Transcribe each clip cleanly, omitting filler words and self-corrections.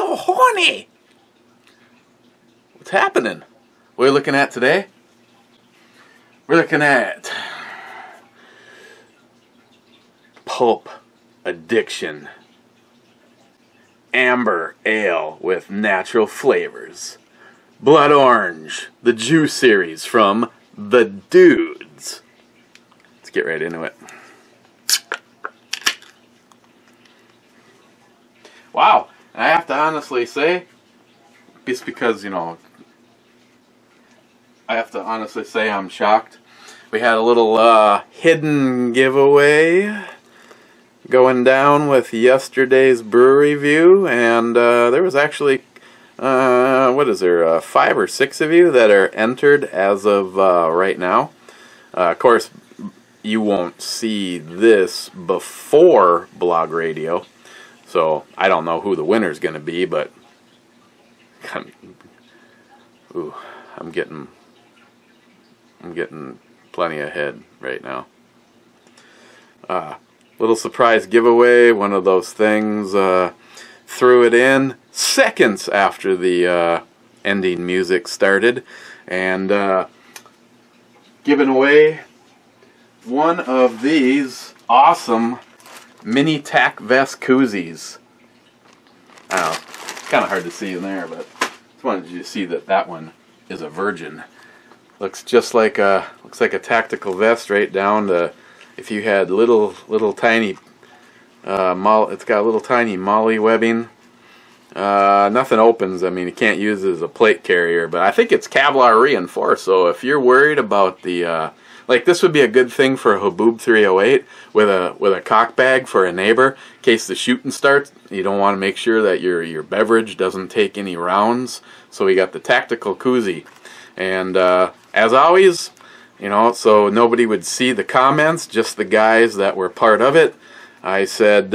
so horny. What's happening? What are we looking at today? We're looking at Pulp Addiction Amber Ale with natural flavors. Blood Orange, the Juice series from The Dudes. Let's get right into it. Wow, I have to honestly say, just because, you know, I have to honestly say I'm shocked. We had a little hidden giveaway going down with yesterday's brew review, and there was actually, what is there, 5 or 6 of you that are entered as of right now. Of course, you won't see this before Blog Radio, so I don't know who the winner's going to be, but ooh, I'm getting plenty ahead right now. Little surprise giveaway, one of those things. Threw it in seconds after the ending music started, and giving away one of these awesome mini tack vest koozies. I don't know, it's kind of hard to see in there, but just wanted you to see that that one is a virgin. Looks just like a tactical vest, right down to if you had little tiny it's got little tiny molly webbing. Nothing opens. I mean, you can't use it as a plate carrier, but I think it's Kevlar reinforced. So if you're worried about the like, this would be a good thing for a Haboob 308 with a cock bag for a neighbor in case the shooting starts. You don't want to make sure that your beverage doesn't take any rounds. So we got the tactical koozie, and as always, you know, so nobody would see the comments, just the guys that were part of it. I said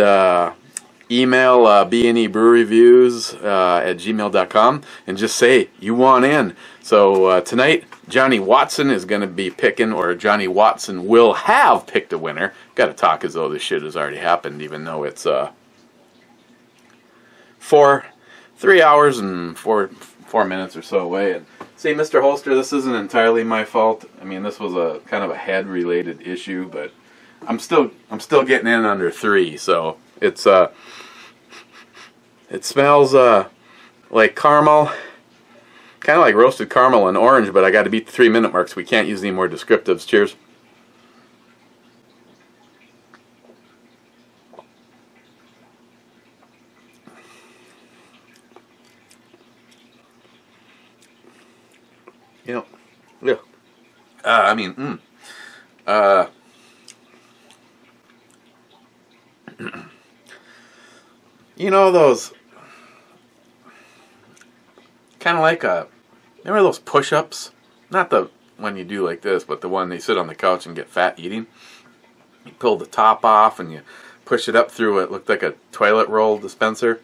email BandEBrewReviews at gmail.com and just say you want in. So tonight, Johnny Watson is going to be picking, or Johnny Watson will have picked a winner. Got to talk as though this shit has already happened, even though it's 3 hours and four minutes or so away. And see, Mr. Holster, this isn't entirely my fault. I mean, this was a kind of a head-related issue, but I'm still getting in under 3. So it's it smells like caramel. Kind of like roasted caramel and orange, but I got to beat the 3-minute mark, so we can't use any more descriptives. Cheers. You know, yeah. I mean, you know those, kind of like remember those push-ups? Not the one you do like this, but the one they sit on the couch and get fat eating. You pull the top off and you push it up through what looked like a toilet roll dispenser.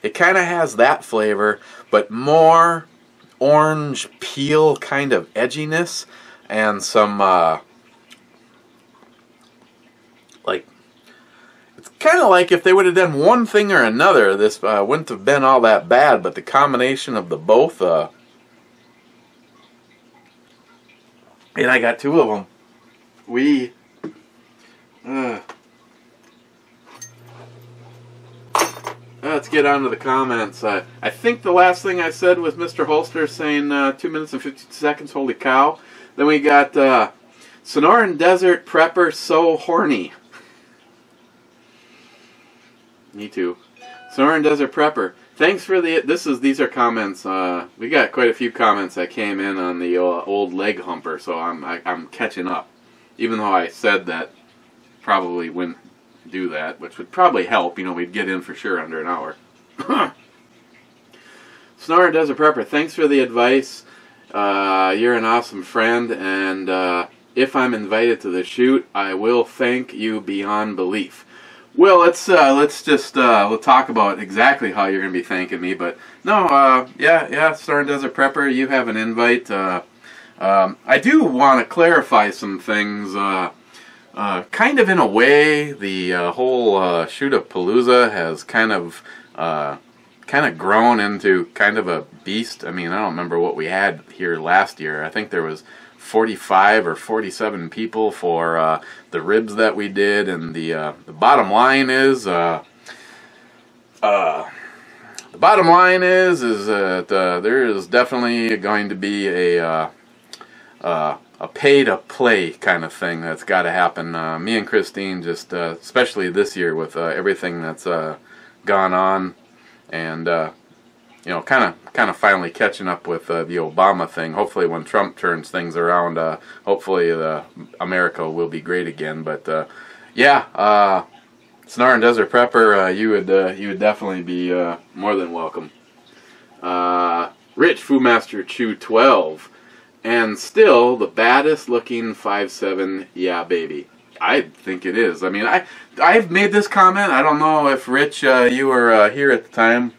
It kind of has that flavor, but more orange peel kind of edginess, and some like, it's kind of like if they would have done one thing or another, this wouldn't have been all that bad, but the combination of the both, and I got 2 of them. Let's get on to the comments. I think the last thing I said was Mr. Holster saying 2 minutes and 50 seconds, holy cow. Then we got Sonoran Desert Prepper so horny. Me too. Sonoran Desert Prepper. Thanks for these are comments. We got quite a few comments that came in on the old leg humper, so I'm catching up. Even though I said that probably wouldn't do that, which would probably help. You know, we'd get in for sure under an hour. Sonoran Desert Prepper, thanks for the advice. You're an awesome friend, and if I'm invited to the shoot, I will thank you beyond belief. Well, let's just we'll talk about exactly how you're going to be thanking me. But no, yeah, Sonoran Desert Prepper, you have an invite. I do want to clarify some things. Kind of in a way, the whole shoot of Palooza has kind of kind of grown into kind of a beast. I mean, I don't remember what we had here last year. I think there was 45 or 47 people for the ribs that we did, and the bottom line is that there is definitely going to be a pay-to-play kind of thing that's got to happen. Me and Christine just, especially this year with everything that's gone on, and you know, kind of finally catching up with the Obama thing. Hopefully, when Trump turns things around, hopefully America will be great again. But yeah, Snar and Desert Prepper, you would definitely be more than welcome. Rich Foodmaster Chew 12. And still the baddest looking 5'7", yeah baby. I think it is. I mean, I've made this comment. I don't know if Rich, you were here at the time,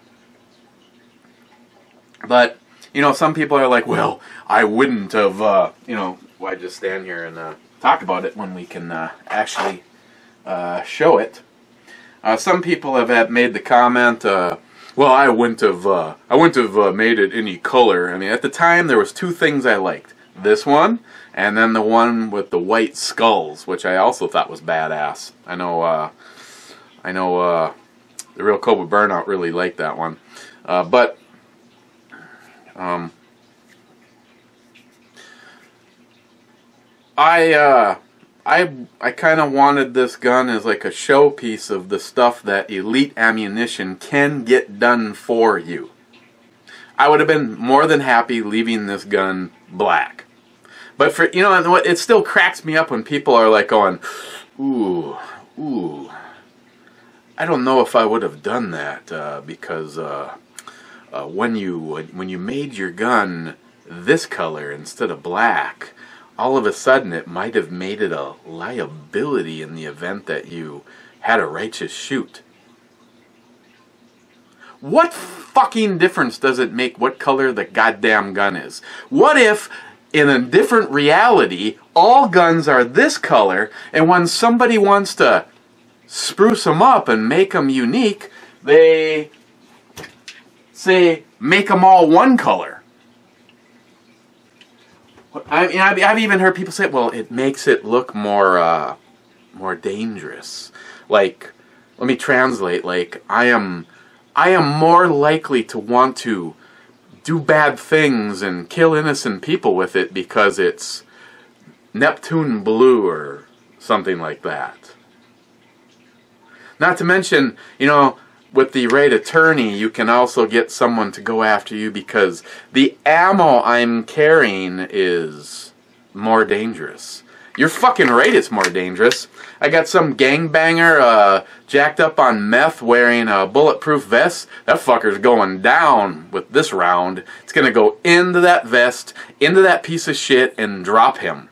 but you know, some people are like, well, I wouldn't have. You know, why just stand here and talk about it when we can actually show it? Some people have made the comment. Well, I wouldn't have made it any color. I mean, at the time there was two things I liked: this one, and then the one with the white skulls, which I also thought was badass. I know, the Real Cobra Burnout really liked that one, but I kind of wanted this gun as like a showpiece of the stuff that Elite Ammunition can get done for you. I would have been more than happy leaving this gun black. But for, you know, what, it still cracks me up when people are like going, ooh, I don't know if I would have done that because when you made your gun this color instead of black, all of a sudden it might have made it a liability in the event that you had a righteous shoot. What fucking difference does it make what color the goddamn gun is? What if, in a different reality, all guns are this color, and when somebody wants to spruce them up and make them unique, they say, make them all one color? I mean, I've even heard people say, well, it makes it look more dangerous. Like, let me translate. Like, I am more likely to want to do bad things and kill innocent people with it because it's Neptune blue or something like that. Not to mention, you know, with the right attorney, you can also get someone to go after you because the ammo I'm carrying is more dangerous. You're fucking right, it's more dangerous. I got some gangbanger jacked up on meth wearing a bulletproof vest. That fucker's going down with this round. It's going to go into that vest, into that piece of shit, and drop him.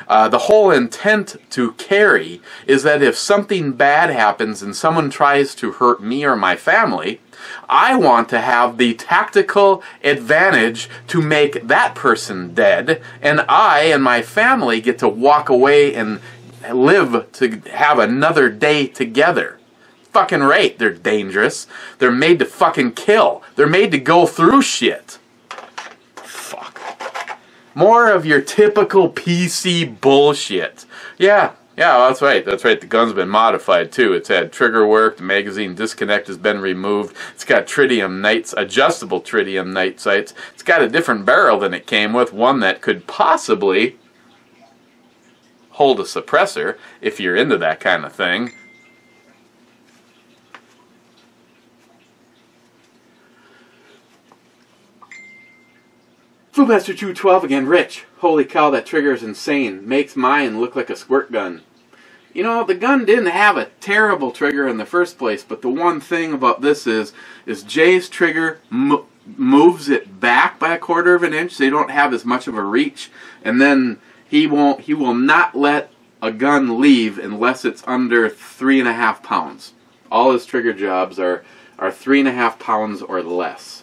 The whole intent to carry is that if something bad happens and someone tries to hurt me or my family, I want to have the tactical advantage to make that person dead, and I and my family get to walk away and live to have another day together. Fucking right, they're dangerous. They're made to fucking kill. They're made to go through shit. More of your typical PC bullshit. Yeah, that's right. That's right. The gun's been modified too. It's had trigger work. The magazine disconnect has been removed. It's got tritium nights, adjustable tritium night sights. It's got a different barrel than it came with, one that could possibly hold a suppressor if you're into that kind of thing. Foodmaster 212 again, Rich. Holy cow, that trigger is insane. Makes mine look like a squirt gun. You know, the gun didn't have a terrible trigger in the first place, but the one thing about this is Jay's trigger moves it back by 1/4 of an inch, so you don't have as much of a reach, and then he will not let a gun leave unless it's under 3.5 pounds. All his trigger jobs are 3.5 pounds or less.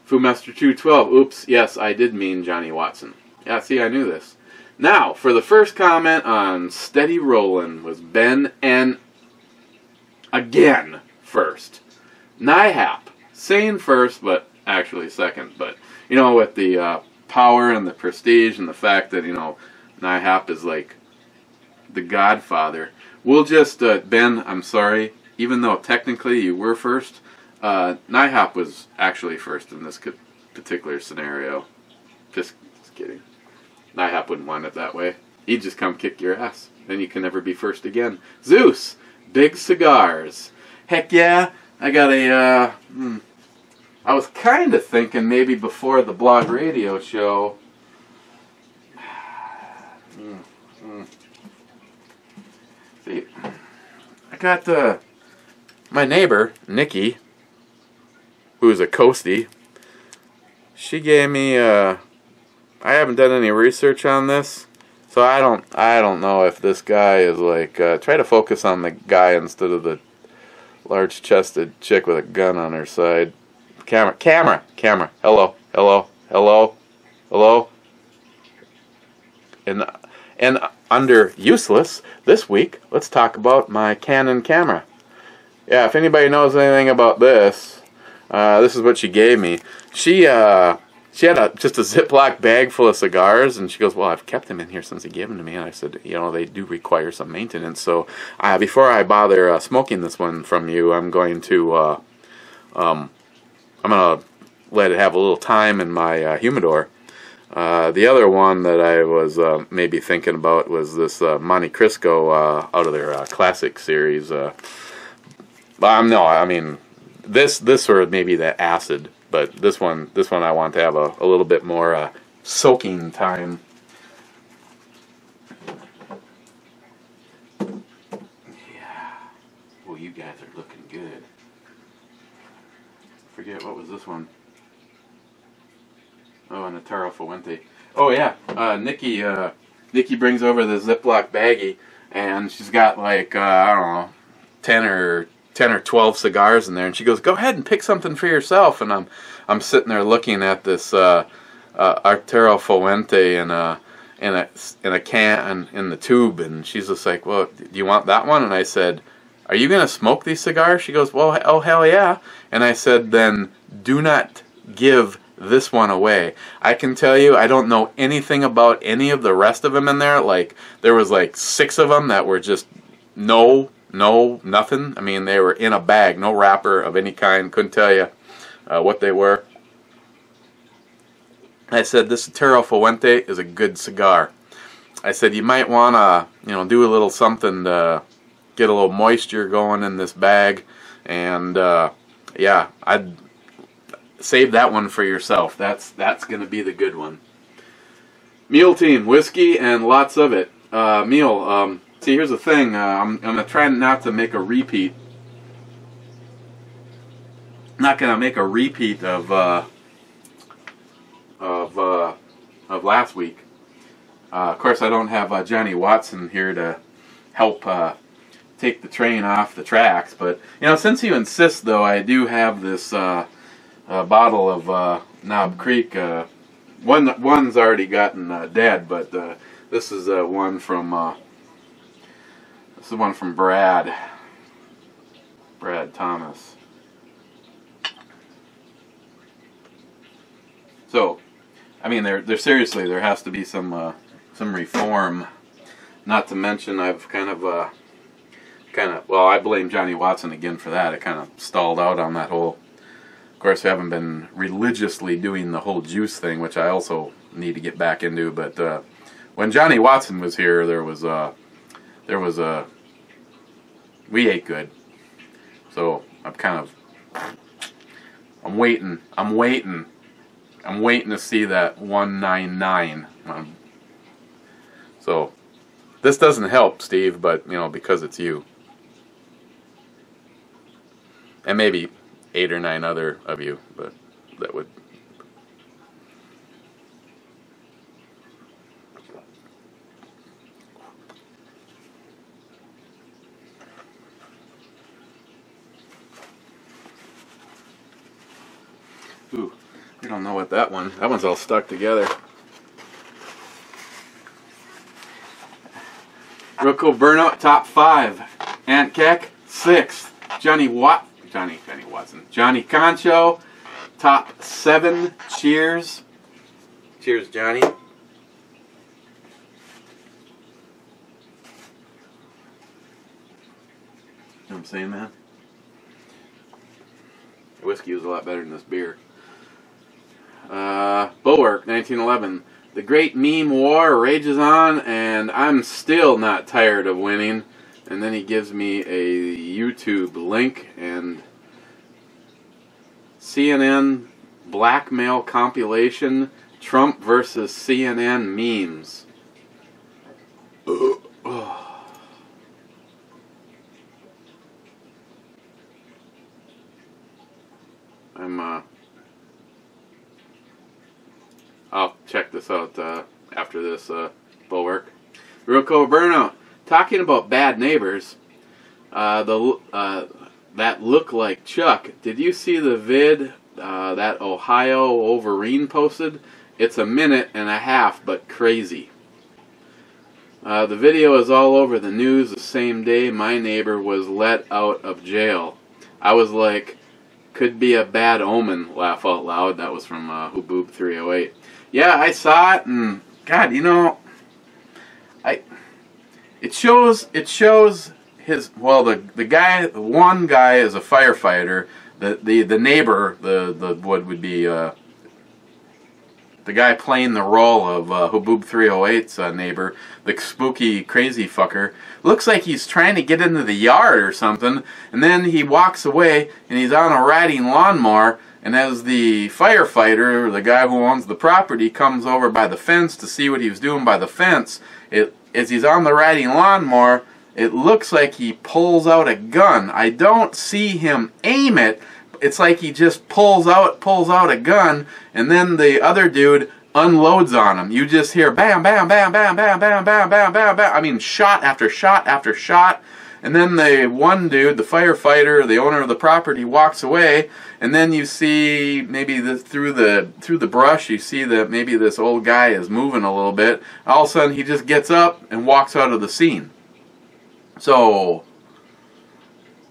Foodmaster 212, oops, yes, I did mean Johnny Watson. Yeah, see, I knew this. Now, for the first comment on Steady Rollin' was Ben N. Again first. NIHAP, saying first, but actually second. But, you know, with the power and the prestige and the fact that, you know, NIHAP is like the godfather. We'll just, Ben, I'm sorry, even though technically you were first, NIHAP was actually first in this particular scenario. Just kidding. NIHAP wouldn't want it that way. He'd just come kick your ass. Then you can never be first again. Zeus, big cigars. Heck yeah, I got a, I was kind of thinking maybe before the blog radio show. See, I got my neighbor, Nikki, who's a coastie. She gave me, I haven't done any research on this, so I don't know if this guy is like, try to focus on the guy instead of the large-chested chick with a gun on her side. Camera. Hello. And under useless, this week, let's talk about my Canon camera. Yeah, if anybody knows anything about this, this is what she gave me. She had just a Ziploc bag full of cigars, and she goes, well, I've kept them in here since he gave them to me. And I said, you know, they do require some maintenance. So before I bother smoking this one from you, I'm going to let it have a little time in my humidor. The other one that I was maybe thinking about was this Monte Cristo out of their classic series. No, I mean this or maybe the acid, but this one I want to have a little bit more soaking time. Yeah. Well, you guys are looking good. Forget what was this one. Oh, and a Taro Fuente. Oh yeah, Nikki brings over the Ziploc baggie, and she's got like I don't know, 10 or 12 cigars in there, and she goes, "Go ahead and pick something for yourself." And I'm sitting there looking at this Arturo Fuente in a can in the tube, and she's just like, "Well, do you want that one?" And I said, "Are you gonna smoke these cigars?" She goes, "Well, oh hell yeah." And I said, "Then do not give this one away." I can tell you, I don't know anything about any of the rest of them in there. Like, there was like 6 of them that were just nothing. I mean, they were in a bag, no wrapper of any kind. Couldn't tell you what they were. I said, this Taro Fuente is a good cigar. I said, you might want to, you know, do a little something to get a little moisture going in this bag. And yeah, I'd save that one for yourself. That's going to be the good one. Mule Team, whiskey and lots of it. Mule, see, here's the thing. I'm going to try not to make a repeat. Not going to make a repeat of last week. Of course, I don't have Johnny Watson here to help take the train off the tracks. But, you know, since you insist, though, I do have this bottle of Knob Creek. One's already gotten dead, but this is one from Brad Thomas. So, I mean, there seriously, there has to be some reform. Not to mention, I've kind of well, I blame Johnny Watson again for that. I kind of stalled out on that whole. Of course, we haven't been religiously doing the whole juice thing, which I also need to get back into. But when Johnny Watson was here, we ate good. So I'm waiting to see that 199. So this doesn't help, Steve, but you know, because it's you, and maybe 8 or 9 other of you, but that would. Ooh, we don't know what that one's all stuck together. Real cool burnout, top 5. Ant Keck, 6th. Penny wasn't. Johnny Concho, top 7 cheers. Cheers, Johnny. You know what I'm saying, man? The whiskey was a lot better than this beer. Bulwark, 1911. The great meme war rages on, and I'm still not tired of winning. And then he gives me a YouTube link, and CNN blackmail compilation, Trump versus CNN memes. I'll check this out after this Bulwark. Real cool burnout. Talking about bad neighbors, that look like Chuck. Did you see the vid that Ohio Wolverine posted? It's a minute and a half, but crazy. The video is all over the news the same day my neighbor was let out of jail. I was like, could be a bad omen, laugh out loud. That was from Whoboob308. Yeah, I saw it, and God, you know, it shows his, well, the one guy is a firefighter. The neighbor, the what would be the guy playing the role of Whoboob308's neighbor, the spooky crazy fucker, looks like he's trying to get into the yard or something, and then he walks away and he's on a riding lawnmower, and as the firefighter, the guy who owns the property, comes over by the fence to see what he was doing by the fence, as he's on the riding lawnmower, it looks like he pulls out a gun. I don't see him aim it. It's like he just pulls out a gun, and then the other dude unloads on him. You just hear bam, bam, bam, bam, bam, bam, bam, bam, bam, bam. I mean, shot after shot after shot. And then the one dude, the firefighter, the owner of the property, walks away, and then you see maybe through the brush, you see that maybe this old guy is moving a little bit. All of a sudden, he just gets up and walks out of the scene. So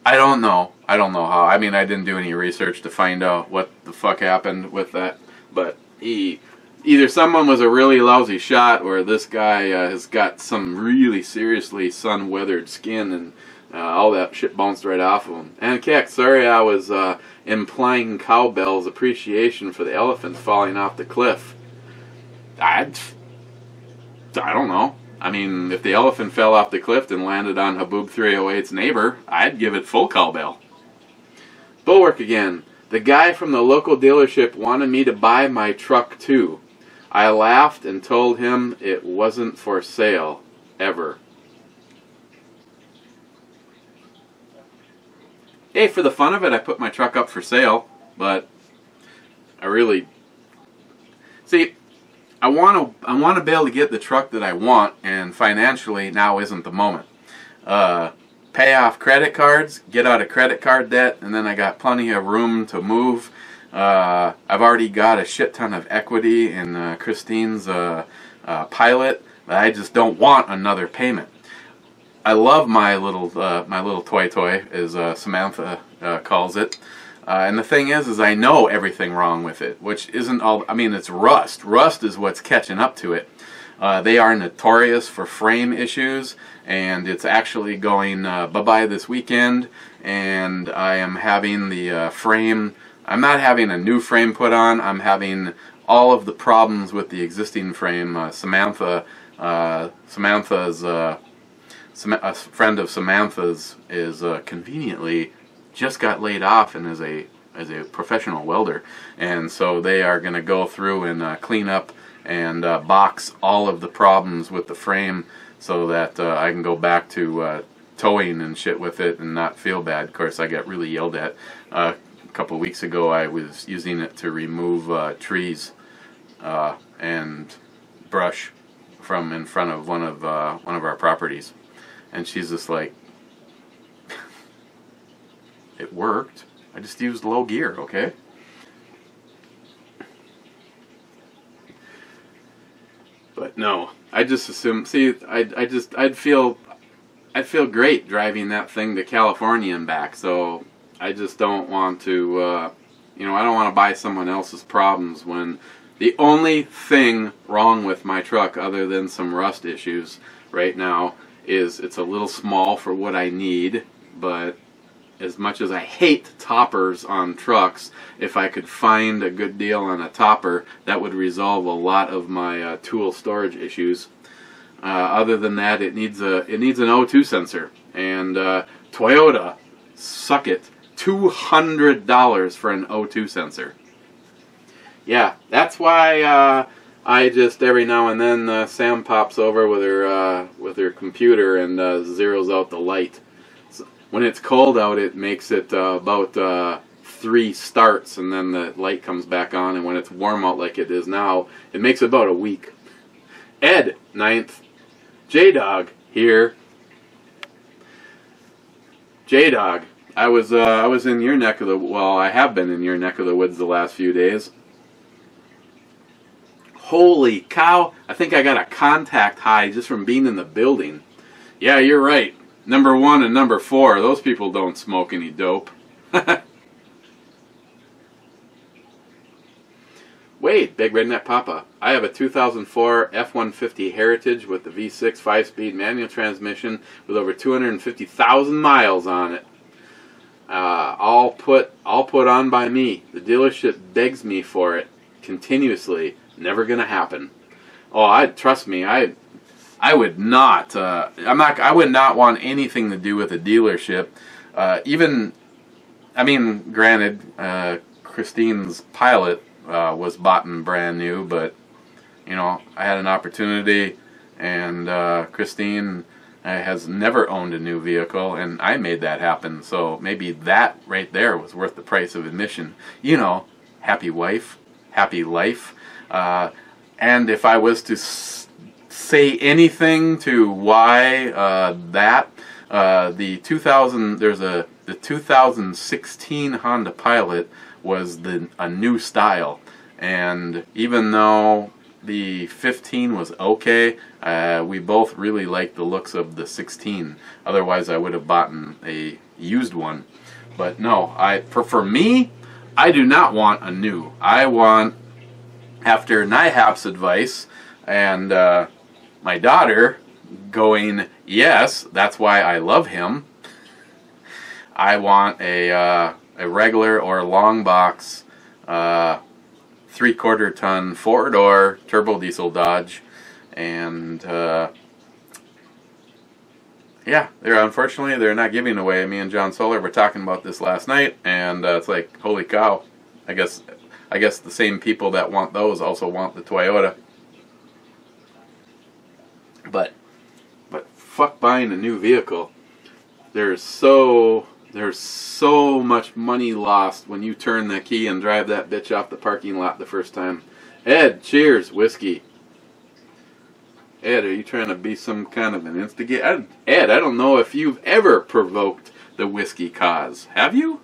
I don't know how. I mean, I didn't do any research to find out what the fuck happened with that, but either someone was a really lousy shot, or this guy has got some really seriously sun-weathered skin, and all that shit bounced right off of him. And Keck, sorry I was implying Cowbell's appreciation for the elephants falling off the cliff. I don't know. I mean, if the elephant fell off the cliff and landed on Whoboob308's neighbor, I'd give it full cowbell. Bulwark again. The guy from the local dealership wanted me to buy my truck too. I laughed and told him it wasn't for sale, ever. Hey, for the fun of it, I put my truck up for sale, but I really... See, I want to be able to get the truck that I want, and financially now isn't the moment. Pay off credit cards, get out of credit card debt, and then I got plenty of room to move. I've already got a shit ton of equity in Christine's Pilot. I just don't want another payment. I love my little toy, as Samantha calls it. And the thing is I know everything wrong with it, which isn't all. I mean, it's rust. Rust is what's catching up to it. They are notorious for frame issues, and it's actually going bye-bye this weekend. And I am having the frame. I'm not having a new frame put on. I'm having all of the problems with the existing frame. Samantha's a friend of Samantha's is conveniently just got laid off and is a professional welder, and so they are going to go through and clean up and box all of the problems with the frame so that I can go back to towing and shit with it and not feel bad. Of course, I got really yelled at. A couple of weeks ago, I was using it to remove trees and brush from in front of one of our properties, and she's just like, "It worked. I just used low gear, okay?" But no, I just assume. See, I'd feel great driving that thing to California and back. So I just don't want to, you know, I don't want to buy someone else's problems when the only thing wrong with my truck, other than some rust issues right now, is it's a little small for what I need. But as much as I hate toppers on trucks, if I could find a good deal on a topper, that would resolve a lot of my tool storage issues. Other than that, it needs an O2 sensor, and Toyota, suck it, $200 for an O2 sensor. Yeah, that's why I just every now and then Sam pops over with her computer and zeroes out the light. So when it's cold out, it makes it about 3 starts, and then the light comes back on. And when it's warm out like it is now, it makes about a week. Ed, 9th. J-Dog here. J-Dog, I was in your neck of the, well, I have been in your neck of the woods the last few days. Holy cow, I think I got a contact high just from being in the building. Yeah, you're right. Number 1 and number 4, those people don't smoke any dope. Wait, Big Redneck Papa, I have a 2004 F-150 Heritage with the V6 5-speed manual transmission with over 250,000 miles on it. All put on by me. The dealership begs me for it continuously. Never gonna happen. Oh, trust me. I would not. I would not want anything to do with a dealership. Even, I mean, granted, Christine's Pilot was bought and brand new, but you know, I had an opportunity, and Christine has never owned a new vehicle, and I made that happen. So maybe that right there was worth the price of admission. You know, happy wife, happy life. And if I was to say anything to why the 2016 Honda Pilot was a new style, and even though the 15 was okay, we both really liked the looks of the 16. Otherwise, I would have bought a used one. But no, for me, I do not want a new. I want, after NIHAP's advice and my daughter going, yes, that's why I love him, I want a regular or long box 3/4 ton 4-door turbo diesel Dodge. And yeah, unfortunately they're not giving away. Me and John Solar were talking about this last night, and it's like, holy cow, I guess the same people that want those also want the Toyota. But fuck buying a new vehicle. There's so much money lost when you turn the key and drive that bitch off the parking lot the first time. Ed, cheers, whiskey. Ed, are you trying to be some kind of an instigator? Ed, I don't know if you've ever provoked the whiskey cause. Have you?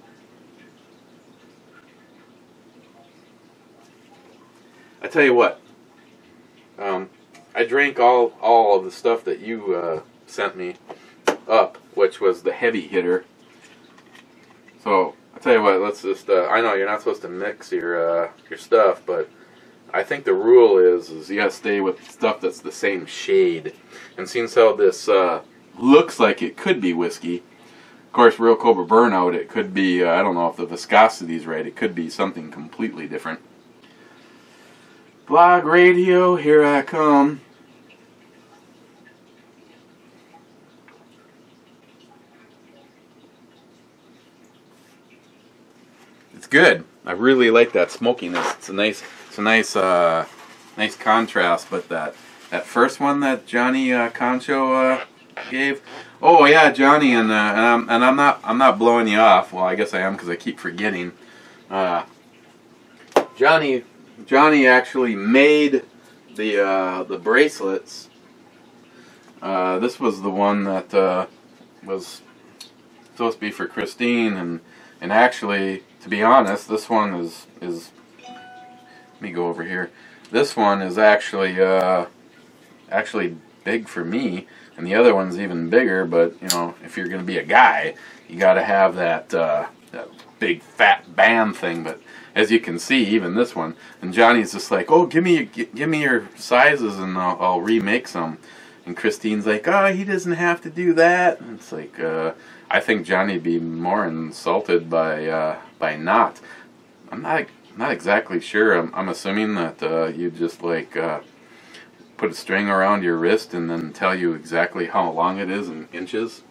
I tell you what. I drank all of the stuff that you sent me up, which was the heavy hitter. So I tell you what, let's just. I know you're not supposed to mix your stuff, but I think the rule is you gotta stay with stuff that's the same shade. And seeing how this looks like it could be whiskey, of course, Real Cobra Burnout, it could be. I don't know if the viscosity is right. It could be something completely different. Blog radio, here I come. It's good. I really like that smokiness. It's a nice nice contrast. But that first one that Johnny Concho gave. Oh yeah, Johnny, and I'm not blowing you off. Well, I guess I am because I keep forgetting. Johnny actually made the bracelets. This was the one that was supposed to be for Christine, and actually, to be honest, this one is let me go over here. This one is actually big for me, and the other one's even bigger. But you know, if you're going to be a guy, you got to have that that big fat band thing, but as you can see, even this one, and Johnny's just like, oh, give me your sizes and I'll remake some. And Christine's like, oh, he doesn't have to do that. And it's like, I think Johnny'd be more insulted by not. I'm not exactly sure. I'm assuming that you just like put a string around your wrist and then tell you exactly how long it is in inches.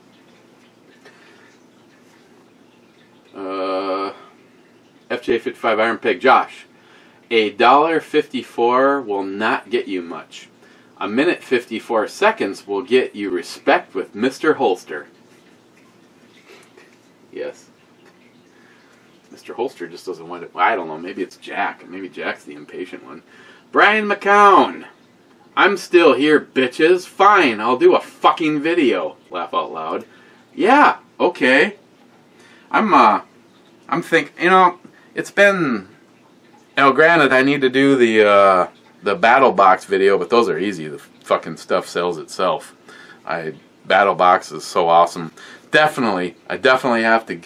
FJ55 Iron Pig. Josh, $1.54 will not get you much. A minute 54 seconds will get you respect with Mr. Holster. Yes. Mr. Holster just doesn't want it. I don't know. Maybe it's Jack. Maybe Jack's the impatient one. Brian McCown. I'm still here, bitches. Fine, I'll do a fucking video. Laugh out loud. Yeah, okay. I'm thinking, you know, it's been, you know, granted I need to do the Battle Box video, but those are easy. The fucking stuff sells itself. Battle Box is so awesome. I definitely have to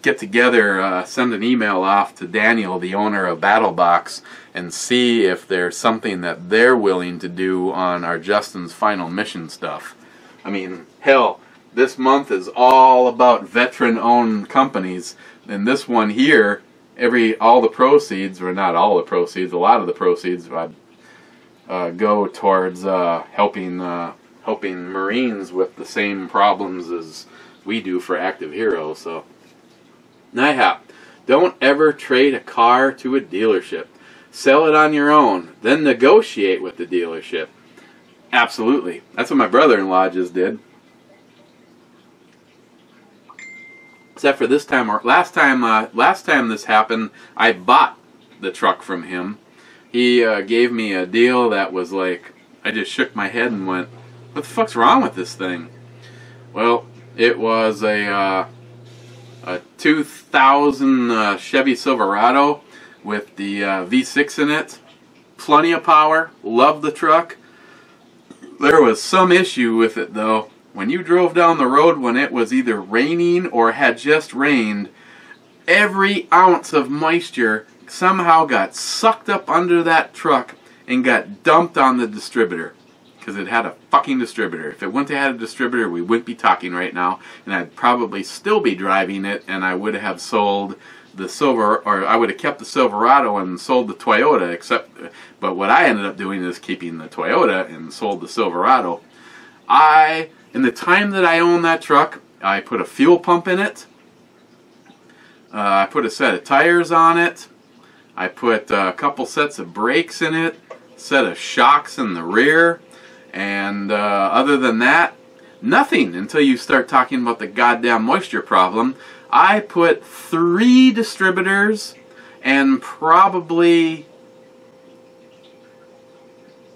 get together, send an email off to Daniel, the owner of Battle Box, and see if there's something that they're willing to do on our Justin's Final Mission stuff. I mean, hell, this month is all about veteran-owned companies, and this one here, all the proceeds, or not all the proceeds, a lot of the proceeds go towards helping Marines with the same problems as we do for active heroes. So, NIHAP, don't ever trade a car to a dealership. Sell it on your own, then negotiate with the dealership. Absolutely. That's what my brother-in-law just did. Except for this time, or last time this happened, I bought the truck from him. He gave me a deal that was like, I just shook my head and went, what the fuck's wrong with this thing? Well, it was a 2000 Chevy Silverado with the V6 in it. Plenty of power. Loved the truck. There was some issue with it though. When you drove down the road when it was either raining or had just rained, every ounce of moisture somehow got sucked up under that truck and got dumped on the distributor. Because it had a fucking distributor. If it wouldn't have had a distributor, we wouldn't be talking right now, and I'd probably still be driving it, and I would have sold the I would have kept the Silverado and sold the Toyota, but what I ended up doing is keeping the Toyota and sold the Silverado. In the time that I owned that truck, I put a fuel pump in it, I put a set of tires on it, I put a couple sets of brakes in it, set of shocks in the rear, and other than that, nothing until you start talking about the goddamn moisture problem. I put 3 distributors and probably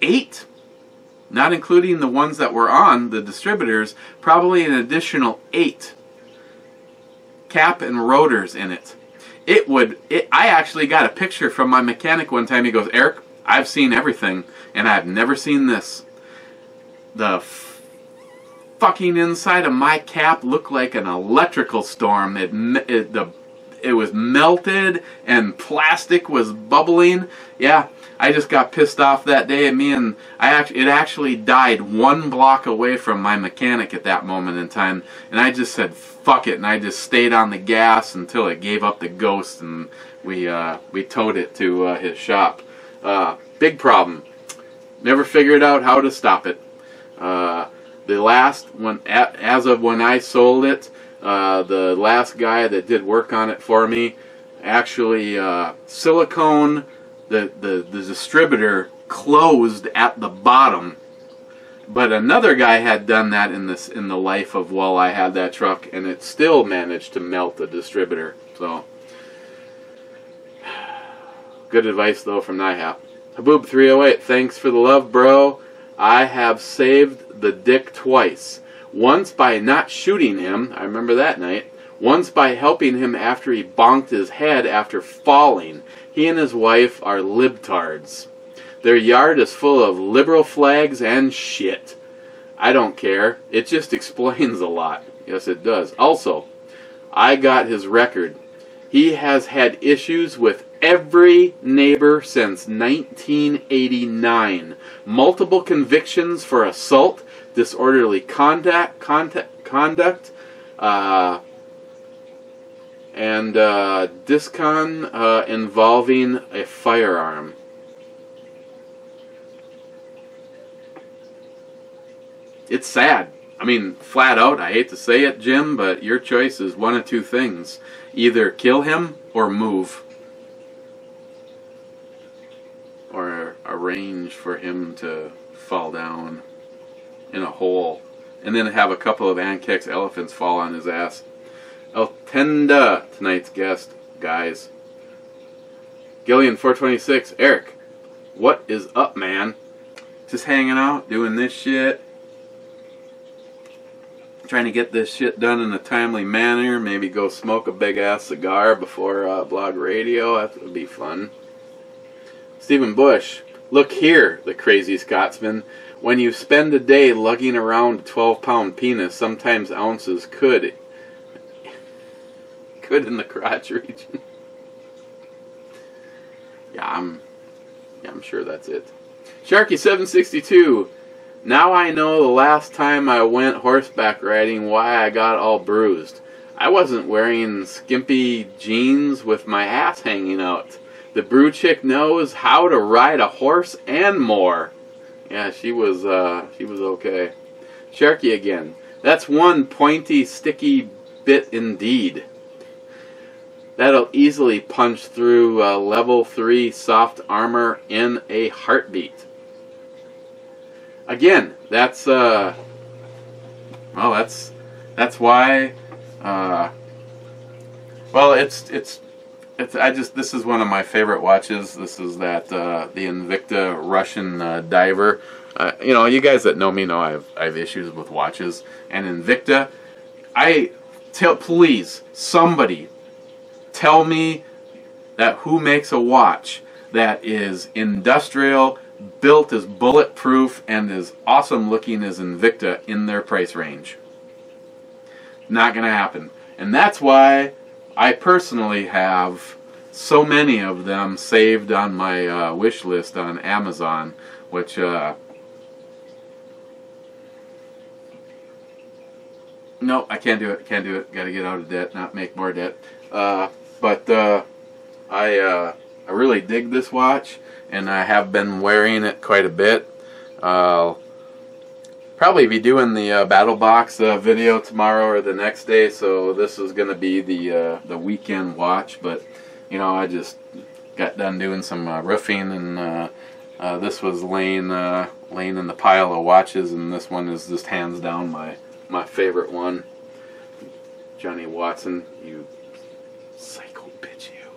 8, not including the ones that were on the distributors, probably an additional 8 cap and rotors in it. I actually got a picture from my mechanic one time. He goes, Eric, I've seen everything, and I've never seen this. The fucking inside of my cap looked like an electrical storm. It was melted and plastic was bubbling. Yeah, I just got pissed off that day. It actually died 1 block away from my mechanic at that moment in time, and I just said fuck it, and I just stayed on the gas until it gave up the ghost, and we towed it to his shop. Big problem. Never figured out how to stop it. The last one, as of when I sold it, the last guy that did work on it for me, actually silicone, the distributor closed at the bottom, but another guy had done that in the life of while I had that truck, and it still managed to melt the distributor. So good advice though from NIHAP. Haboob308, thanks for the love, bro. I have saved the dick twice. Once by not shooting him, I remember that night. Once by helping him after he bonked his head after falling. He and his wife are libtards. Their yard is full of liberal flags and shit. I don't care. It just explains a lot. Yes, it does. Also, I got his record. He has had issues with every neighbor since 1989. Multiple convictions for assault, disorderly conduct, and discon involving a firearm. It's sad. I mean, flat out, I hate to say it, Jim, but your choice is one of two things. Either kill him or move. Or arrange for him to fall down in a hole. And then have a couple of Ankex elephants fall on his ass. Eltenda, tonight's guest, guys. Gillian426, Eric, what is up, man? Just hanging out, doing this shit. Trying to get this shit done in a timely manner. Maybe go smoke a big-ass cigar before blog radio. That would be fun. Stephen Bush, look here, the crazy Scotsman. When you spend a day lugging around a 12-pound penis, sometimes ounces could in the crotch region. Yeah, I'm sure that's it. Sharky762, now I know the last time I went horseback riding why I got all bruised. I wasn't wearing skimpy jeans with my ass hanging out. The brew chick knows how to ride a horse and more. Yeah, she was okay. Sharky again. That's one pointy, sticky bit indeed. That'll easily punch through level 3 soft armor in a heartbeat. Again, that's why. Well, this is one of my favorite watches. This is the Invicta Russian diver. You know, you guys that know me know I have issues with watches. And Invicta, please, somebody tell me that who makes a watch that is industrial, built as bulletproof, and as awesome looking as Invicta in their price range. Not going to happen. And that's why I personally have so many of them saved on my wish list on Amazon, which no, I can't do it. Can't do it. Got to get out of debt, not make more debt. But I really dig this watch, and I have been wearing it quite a bit. I'll probably be doing the Battle Box video tomorrow or the next day, so this is going to be the weekend watch. But you know, I just got done doing some roofing, and this was laying in the pile of watches, and this one is just hands down my favorite one. Johnny Watson, you psycho bitch, you.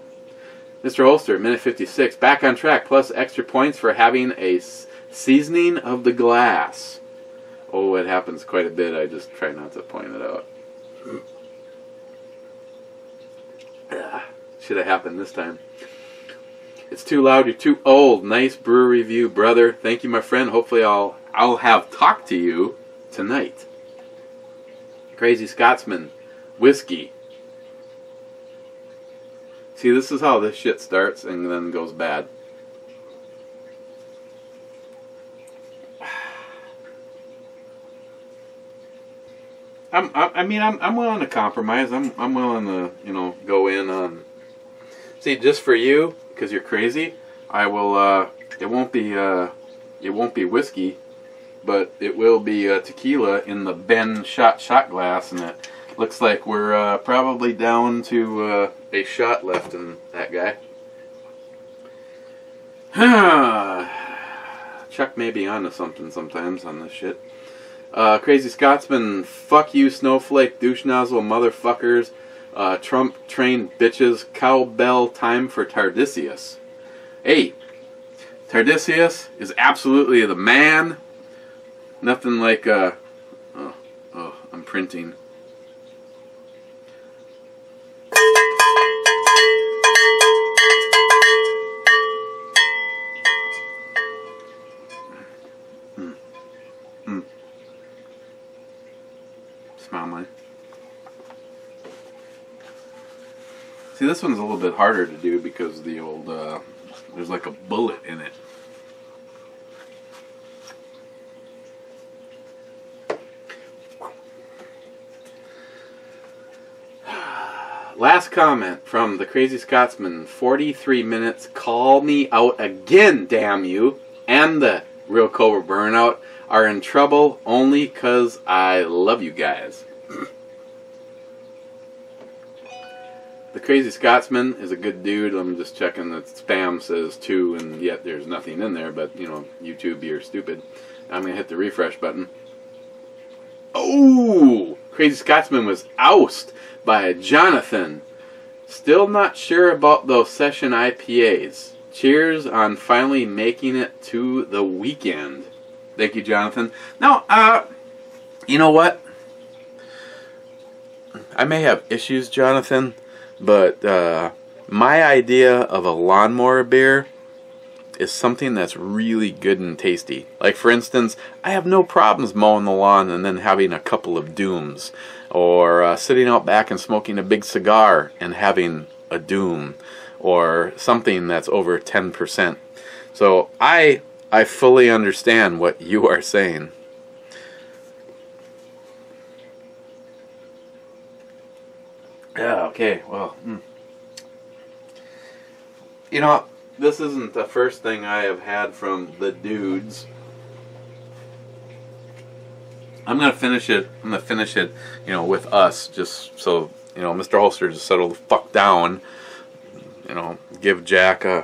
Mr. Holster, minute 56, back on track, plus extra points for having a seasoning of the glass. Oh, it happens quite a bit. I just try not to point it out. Should have happened this time. It's too loud. You're too old. Nice brew review, brother. Thank you, my friend. Hopefully I'll have talked to you tonight. Crazy Scotsman. Whiskey. See, this is how this shit starts and then goes bad. I'm willing to compromise. I'm willing to, you know, go in on. See, just for you, because you're crazy, I will. It won't be whiskey, but it will be tequila in the Ben shot glass, and it looks like we're probably down to a shot left in that guy. Chuck may be onto something sometimes on this shit. Crazy Scotsman, fuck you, snowflake, douche nozzle, motherfuckers, Trump trained bitches, cowbell time for Tardisius. Hey, Tardisius is absolutely the man. Nothing like, oh, I'm printing. Smile mine. See, this one's a little bit harder to do because the old, there's like a bullet in it. Last comment from the Crazy Scotsman, 43 minutes, call me out again, damn you, and the Real Cobra Burnout are in trouble only because I love you guys. The Crazy Scotsman is a good dude. I'm just checking that spam says 2 and yet there's nothing in there, but you know, YouTube, you're stupid. I'm going to hit the refresh button. Oh! Crazy Scotsman was ousted by Jonathan. Still not sure about those session IPAs. Cheers on finally making it to the weekend. Thank you, Jonathan. Now, you know what? I may have issues, Jonathan, but my idea of a lawnmower beer is something that's really good and tasty. Like, for instance, I have no problems mowing the lawn and then having a couple of dooms, or sitting out back and smoking a big cigar and having a doom, or something that's over 10%. So I fully understand what you are saying. Yeah, okay, well, you know, this isn't the first thing I have had from the dudes. I'm gonna finish it. You know, with us, just so you know, Mr. Holster, just settle the fuck down. You know, give Jack a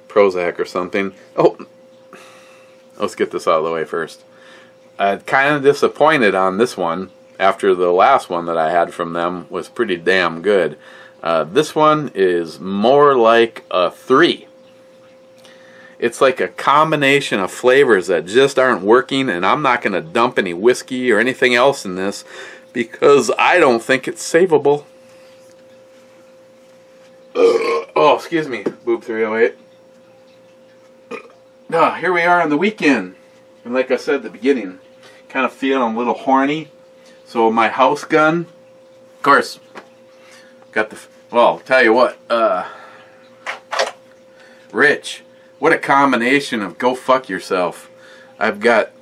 Prozac or something. Oh, let's get this out of the way first. I'm kind of disappointed on this one after the last one that I had from them was pretty damn good. This one is more like a 3. It's like a combination of flavors that just aren't working, and I'm not going to dump any whiskey or anything else in this because I don't think it's savable. Oh, excuse me, Boob 308. Here we are on the weekend, and like I said at the beginning, kind of feeling a little horny. So my house gun, of course, got the, well, tell you what, Rich, what a combination of go fuck yourself. I've got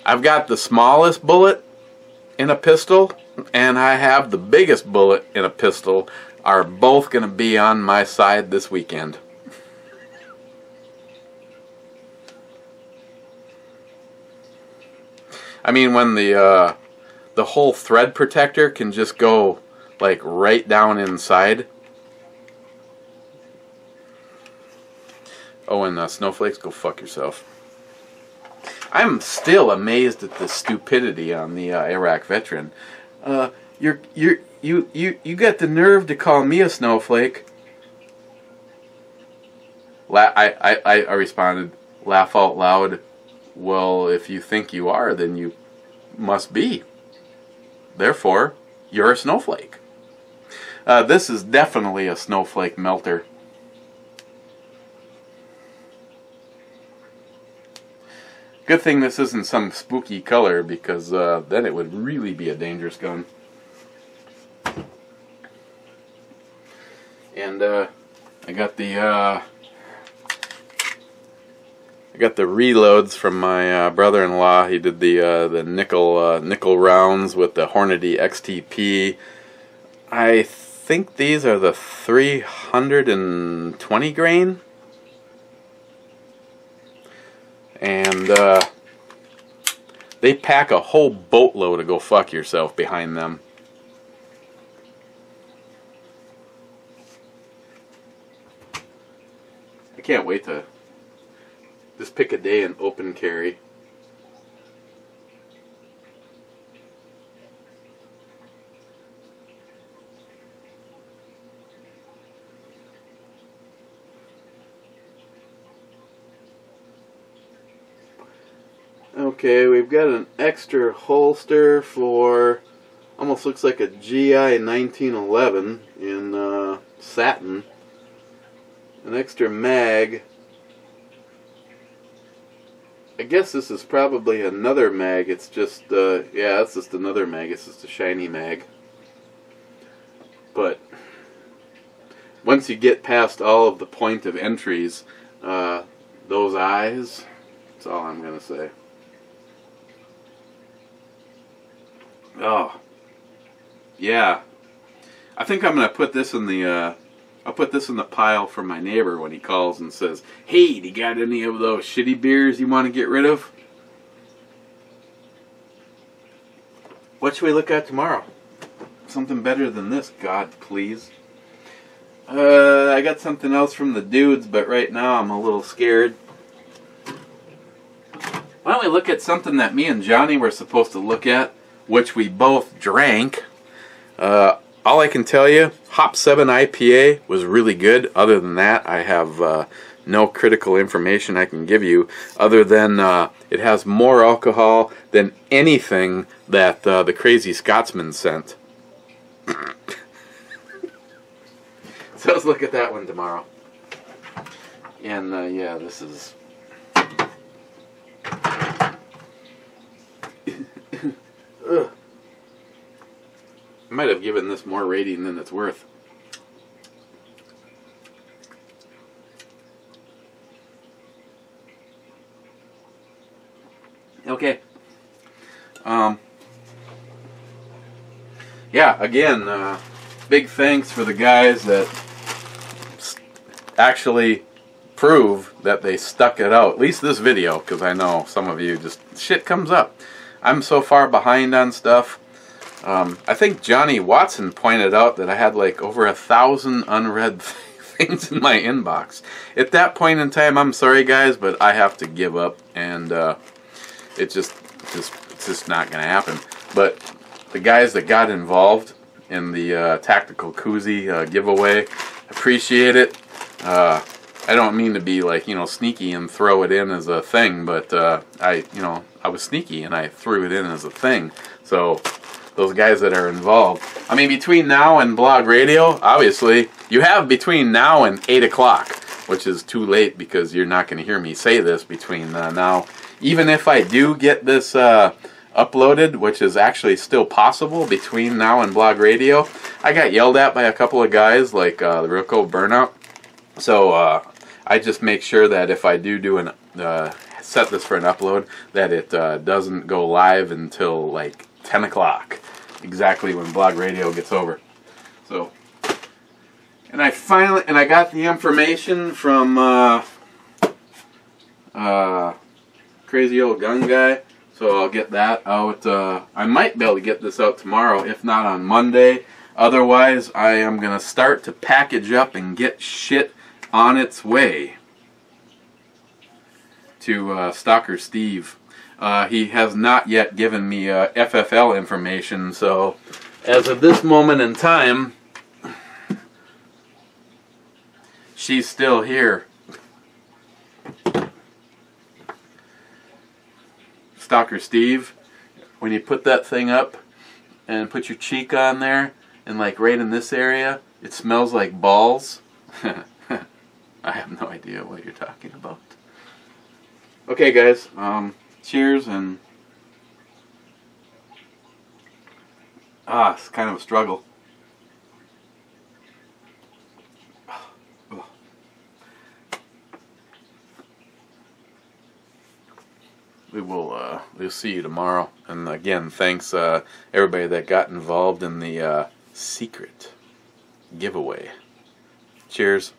the smallest bullet in a pistol, and I have the biggest bullet in a pistol. Are both going to be on my side this weekend. I mean, when the whole thread protector can just go like right down inside. Oh, and snowflakes, go fuck yourself. I'm still amazed at the stupidity on the Iraq veteran. You got the nerve to call me a snowflake. I responded, laugh out loud. Well, if you think you are, then you must be. Therefore, you're a snowflake. This is definitely a snowflake melter. Good thing this isn't some spooky color, because then it would really be a dangerous gun. And I got the reloads from my brother-in-law. He did the nickel rounds with the Hornady XTP. I think these are the 320 grain. And they pack a whole boatload to go fuck yourself behind them. I can't wait to just pick a day and open carry. Okay, we've got an extra holster for, almost looks like a GI 1911 in satin. An extra mag. I guess this is probably another mag. It's just, yeah, it's just another mag. It's just a shiny mag. But once you get past all of the point of entries, those eyes, that's all I'm going to say. Oh, yeah. I think I'm going to put this in the, I'll put this in the pile for my neighbor when he calls and says, "Hey, do you got any of those shitty beers you want to get rid of?" What should we look at tomorrow? Something better than this, God, please. I got something else from the dudes, but right now I'm a little scared. Why don't we look at something that me and Johnny were supposed to look at, which we both drank. All I can tell you, Hop 7 IPA was really good. Other than that, I have no critical information I can give you, other than it has more alcohol than anything that the Crazy Scotsman sent. So let's look at that one tomorrow. And yeah, this is... Ugh. I might have given this more rating than it's worth. Okay. Yeah, again, big thanks for the guys that actually prove that they stuck it out. At least this video, because I know some of you just, shit comes up. I'm so far behind on stuff. I think Johnny Watson pointed out that I had like over 1,000 unread things in my inbox. At that point in time, I'm sorry guys, but I have to give up, and it's just not going to happen. But the guys that got involved in the tactical koozie giveaway, appreciate it. I don't mean to be like, you know, sneaky and throw it in as a thing, but I was sneaky and I threw it in as a thing. So those guys that are involved, I mean, between now and blog radio, obviously you have between now and 8 o'clock, which is too late because you're not going to hear me say this between now. Even if I do get this uploaded, which is actually still possible between now and blog radio, I got yelled at by a couple of guys like the Rico Burnout. So I just make sure that if I do an set this for an upload, that it doesn't go live until like 10 o'clock, exactly when blog radio gets over. So, and I got the information from Crazy Old Gun Guy, so I'll get that out. I might be able to get this out tomorrow, if not on Monday. Otherwise, I am gonna start to package up and get shit on its way to Stalker Steve. He has not yet given me FFL information, so as of this moment in time, she's still here. Stalker Steve, when you put that thing up and put your cheek on there, and like right in this area, it smells like balls. I have no idea what you're talking about. Okay guys, cheers, and it's kind of a struggle. We'll see you tomorrow. And again, thanks everybody that got involved in the secret giveaway. Cheers.